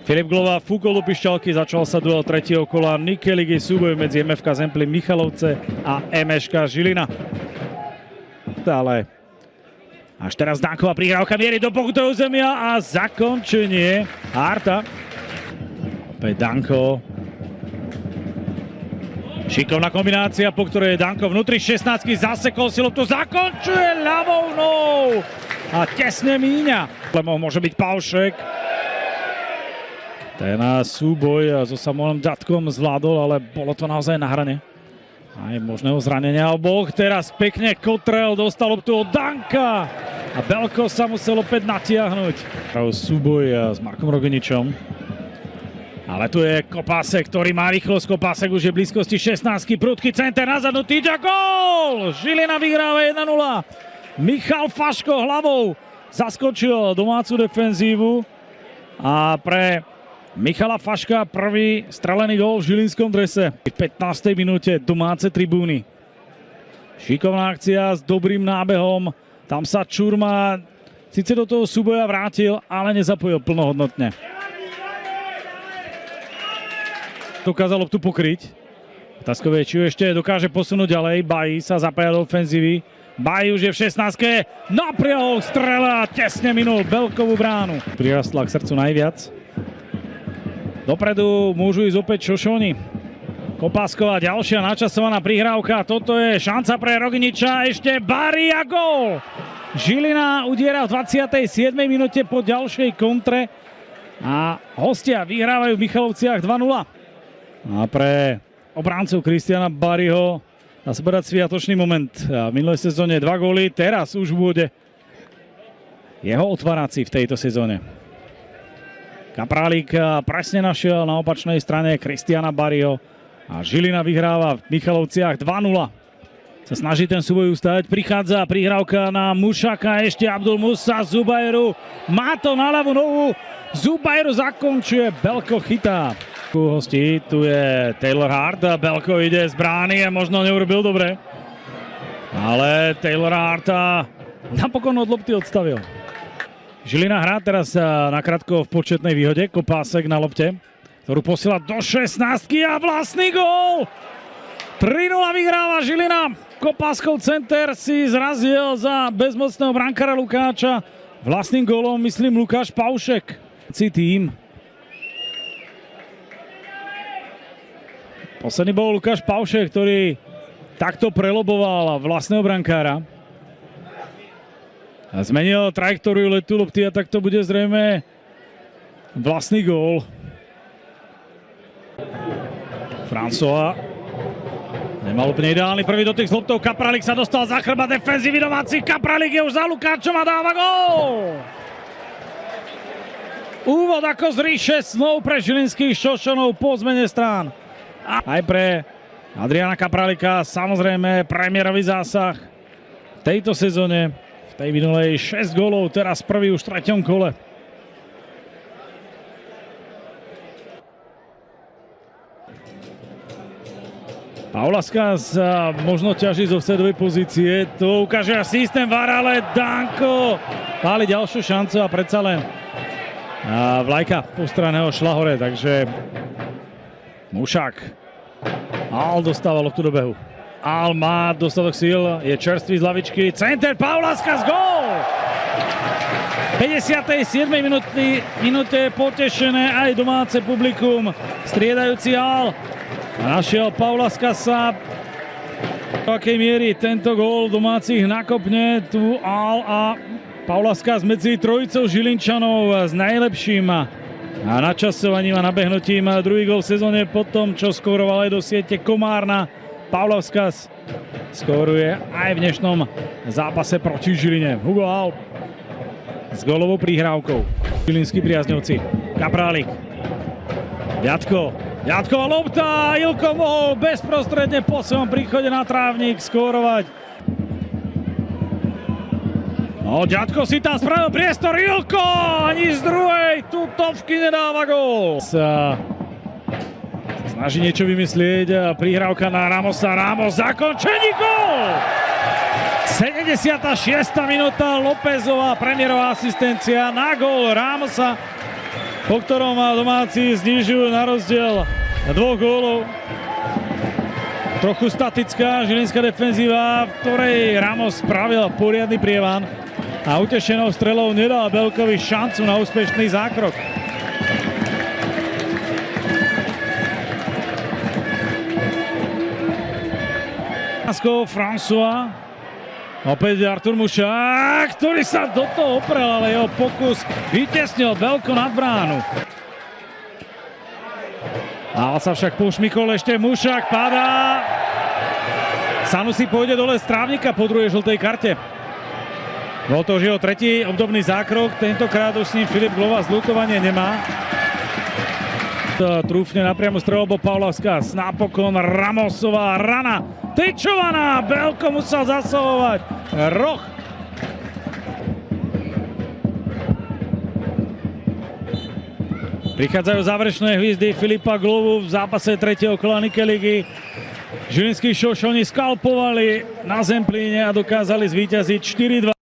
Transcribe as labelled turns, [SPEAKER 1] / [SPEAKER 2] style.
[SPEAKER 1] Filip Glova fúkol do pišťalky, začal sa duel tretieho kola Nike ligy, súboj medzi MFK Zemplín Michalovce a MŠK Žilina. Ale až teraz Danková prihrávka mierí do pokutového zemia a zakončenie Harta. Opäť Danko. Šikovná kombinácia, po ktorej Danko vnútri 16 zasekol si loptu, zakončuje ľavou nohou a tesne míňa. Môže byť Paušek. Ten súboj so Samuelom Ďatkom zvládol, ale bolo to naozaj na hrane. Aj možného zranenia oboch. Teraz pekne Kotrel dostal loptu od Danka. A Belko sa musel opäť natiahnuť. Súboj s Markom Rogeničom. Ale tu je Kopásek, ktorý má rýchlosť. Kopásek už je v blízkosti 16. Prudký center nazadu. Týďa gól! Žilina vyhráva 1-0. Michal Faško hlavou zaskočil domácu defenzívu. A pre Michala Faška prvý strelený gól v žilinskom drese. V 15. minúte domáce tribúny. Šikovná akcia s dobrým nábehom. Tam sa Čurma síce do toho súboja vrátil, ale nezapojil plnohodnotne. Dokázal loptu pokryť. Otázkové, či ju ešte dokáže posunúť ďalej. Bají sa zapája do ofenzívy. Bají už je v 16. Napriahol strela a tesne minul Belkovú bránu. Prirastla k srdcu najviac. Dopredu môžu ísť opäť Šošoni. Kopásková ďalšia načasovaná prihrávka. Toto je šanca pre Rogniča. Ešte Bari a gól. Žilina udiera v 27. minúte po ďalšej kontre. A hostia vyhrávajú v Michalovciach 2-0. A pre obráncov Kristiana Bariho dá sa povedať sviatočný moment. V minulej sezóne 2 góly. Teraz už bude jeho otvárací v tejto sezóne. Kaprálik presne našiel na opačnej strane Kristiana Bariho a Žilina vyhráva v Michalovciach 2-0. Sa snaží ten súboj ustať, prichádza prihrávka na Mušaka, ešte Abdul Musa, Zubajru, má to na ľavú nohu, Zubajru zakončuje, Belko chytá. Hostí, tu je Taylor Hart, Belko ide z brány a možno neurobil dobre, ale Taylor Harta napokon od lopty odstavil. Žilina hrá teraz nakrátko v početnej výhode. Kopásek na lopte, ktorú posiela do 16 a vlastný gól! 3-0 vyhráva Žilina. Kopáskov center si zrazil za bezmocného brankára Lukáča. Vlastným gólom, myslím, Lukáš Paušek. Tým. Posledný bol Lukáš Paušek, ktorý takto preloboval vlastného brankára. A zmenil trajektóriu letu lopty a tak to bude zrejme vlastný gól. François nemal úplne ideálny prvý dotyk s loptou. Kaprálik sa dostal za chrbát defenzívy domáci. Kaprálik je už za Lukáčom a dáva gól! Úvod ako z ríše snov pre žilinských Šošonov po zmene strán. Aj pre Adriana Kaprálika samozrejme premiérový zásah v tejto sezóne. V tej minulej 6 gólov, teraz prvý už v 3. kole. Paulaskas možno ťaží zo vsedovej pozície. To ukáže až systém VAR, ale Danko páli ďalšiu šancu a predsa len vlajka postraného šla hore, takže Mušák. Al dostáva loptu do behu. Al má dostatok síl, je čerstvý z lavičky. Center, Paulaskas, gól! V 57. minúte potešené aj domáce publikum. Striedajúci Al našiel Paulaskasa. V akej miery tento gól domácich nakopne tu Al a Paulaskas medzi trojicou Žilinčanov s najlepším a načasovaním a nabehnutím. Druhý gól v sezóne po tom, čo skóroval aj do siete Komárna. Paulaskas skóruje aj v dnešnom zápase proti Žiline. Hugo Al s gólovou prihrávkou. Žilinskí priaznivci. Kaprálik. Ďatková lopta. Ilko mohol bezprostredne po svojom príchode na trávnik skórovať. No, Ďatko si tam spravil priestor. Ilko ani z druhej tutovky nedáva gól. Snaží niečo vymyslieť, prihrávka na Ramosa, Ramos, zakončení gól! 76. minúta, Lópezová premiérová asistencia na gól Ramosa. po ktorom domáci znižujú na rozdiel 2 gólov. Trochu statická žilinská defenzíva, v ktorej Ramos spravil poriadny prievan a utešenou strelou nedal Belkovi šancu na úspešný zákrok. François, opäť Artur Mušák, ktorý sa do toho oprel, ale jeho pokus vytesnil Belko nad bránu. Dal sa však pošmykol, ešte Mušák padá. Sanusi pôjde dole z trávnika po druhej žltej karte. Bol to už jeho tretí obdobný zákrok, tentokrát už s ním Filip Glova zľutovanie nemá. Trúfne napriamo strelou Pavlovská, napokon Ramosová rana, tyčovaná, Belko musel zasahovať, roh. Prichádzajú záverečné hviezdy Filipa Glovu v zápase 3. kola Nike ligy. Žilinskí šošoni skalpovali na Zemplíne a dokázali zvíťaziť 4-2.